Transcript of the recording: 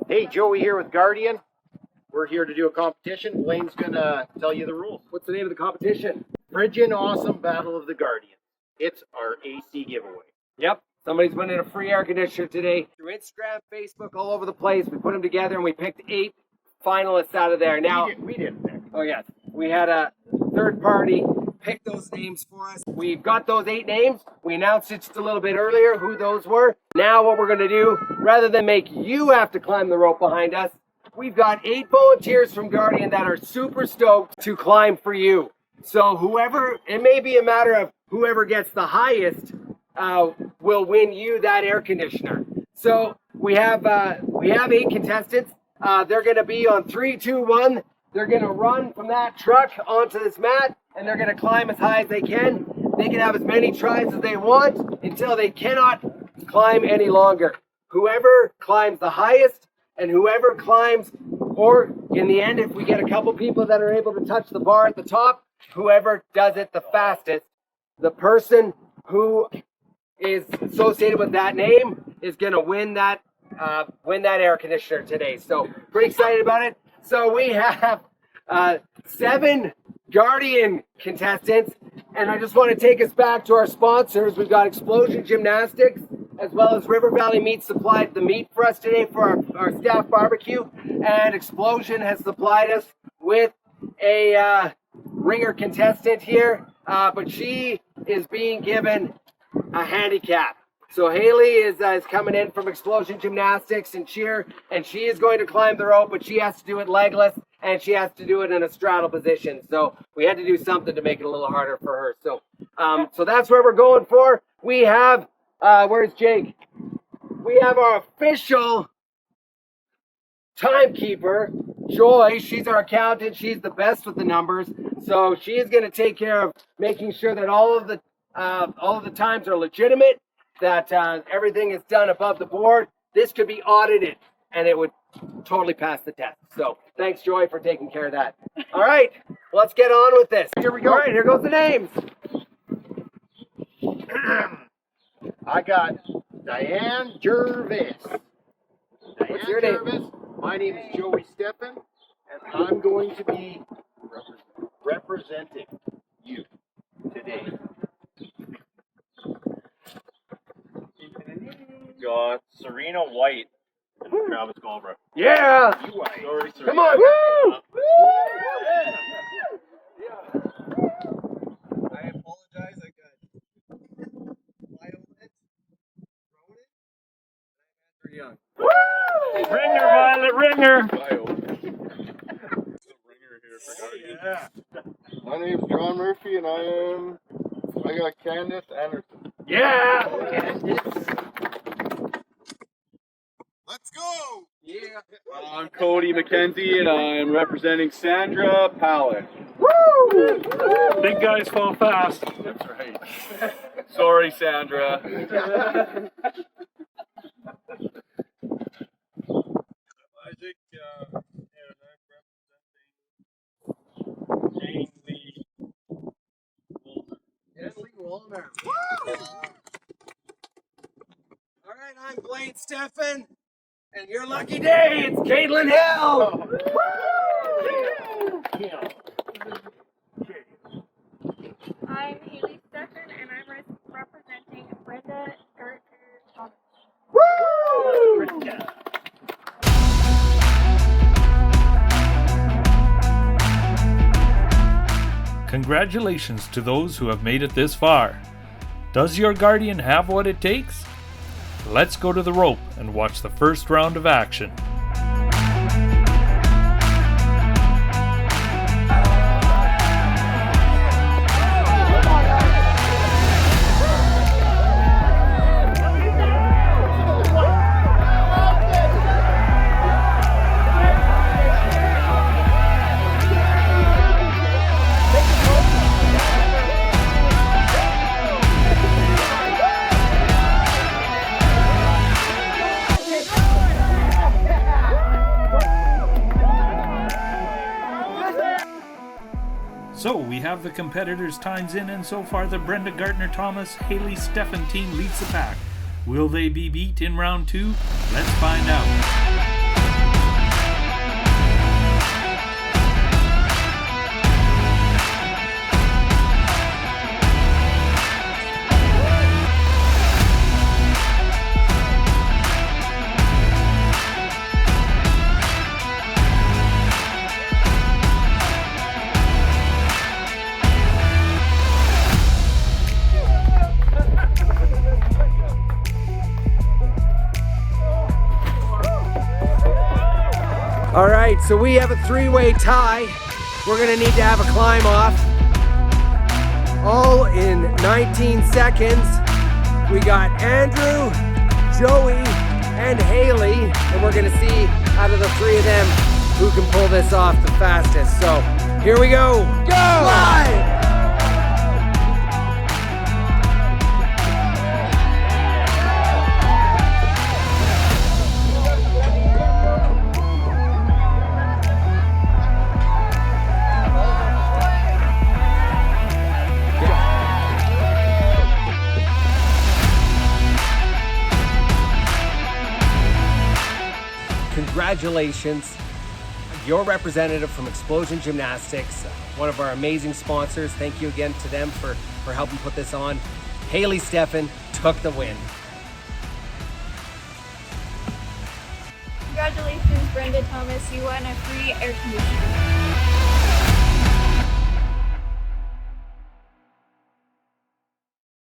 Hey, Joey here with Guardian. We're here to do a competition. Blaine's gonna tell you the rules. What's the name of the competition? Frigid Awesome Battle of the Guardian. It's our AC giveaway. Yep. Somebody's winning a free air conditioner today. Through Instagram, Facebook, all over the place. We put them together and we picked 8 finalists out of there. Now, We didn't pick. oh yes, we had a third party pick those names for us. We've got those 8 names. We announced it just a little bit earlier who those were. Now what we're going to do, rather than make you have to climb the rope behind us, we've got 8 volunteers from Guardian that are super stoked to climb for you. So whoever, it may be a matter of whoever gets the highest will win you that air conditioner. So we have 8 contestants. They're going to be on 3, 2, 1. They're going to run from that truck onto this mat, and they're going to climb as high as they can. They can have as many tries as they want until they cannot climb any longer. Whoever climbs the highest and whoever climbs, or in the end, if we get a couple people that are able to touch the bar at the top, whoever does it the fastest, the person who is associated with that name is going to win that air conditioner today. So pretty excited about it. So we have 7 Guardian contestants, and I just want to take us back to our sponsors. We've got Explosion Gymnastics, as well as River Valley Meat supplied the meat for us today for our staff barbecue, and Explosion has supplied us with a ringer contestant here, but she is being given a handicap. So Haley is coming in from Explosion Gymnastics and Cheer, and she is going to climb the rope, but she has to do it legless, and she has to do it in a straddle position. So we had to do something to make it a little harder for her. So so that's where we're going for. We have, where's Jake? We have our official timekeeper, Joy. She's our accountant. She's the best with the numbers. So she is going to take care of making sure that all of the times are legitimate, that everything is done above the board. This could be audited, and it would totally pass the test. So thanks, Joy, for taking care of that. All right, let's get on with this. Here we go. All right, here goes the names. I got Diane Jervis. What's your name? Jervis. My name is Joey Steffen, and I'm going to be representing you today. Got Serena White and Travis Galbraith. Yeah! Sorry, Serena. Come on! Woo! I apologize. I got Violet, Ronan, and I'm Andrew Young. Woo! Ringer, Violet, ringer. Yeah. My name's John Murphy, and I got Candace Anderson. Yeah! Let's go! Yeah! I'm Cody McKenzie, and I'm representing Sandra Pallet. Woo! Big guys fall fast. That's right. Sorry, Sandra. Isaac, and I'm representing Jane Lee Walter. Yes, Lee Walner. Woo! All right, I'm Blaine Steffen, and your lucky day, it's Caitlin Hill! I'm Haley Steffen, and I'm representing Brenda Gertner. Woo! Congratulations to those who have made it this far. Does your Guardian have what it takes? Let's go to the rope and watch the first round of action. So we have the competitors' times in, and so far the Brenda Gartner-Thomas Haley Steffen team leads the pack. Will they be beat in round 2? Let's find out. All right, so we have a three-way tie. We're gonna need to have a climb off. All in 19 seconds. We got Andrew, Joey, and Haley, and we're gonna see out of the three of them who can pull this off the fastest. So here we go. Go! Live! Congratulations, your representative from Explosion Gymnastics, one of our amazing sponsors. Thank you again to them for helping put this on. Haley Steffen took the win. Congratulations, Brenda Thomas. You won a free air conditioner.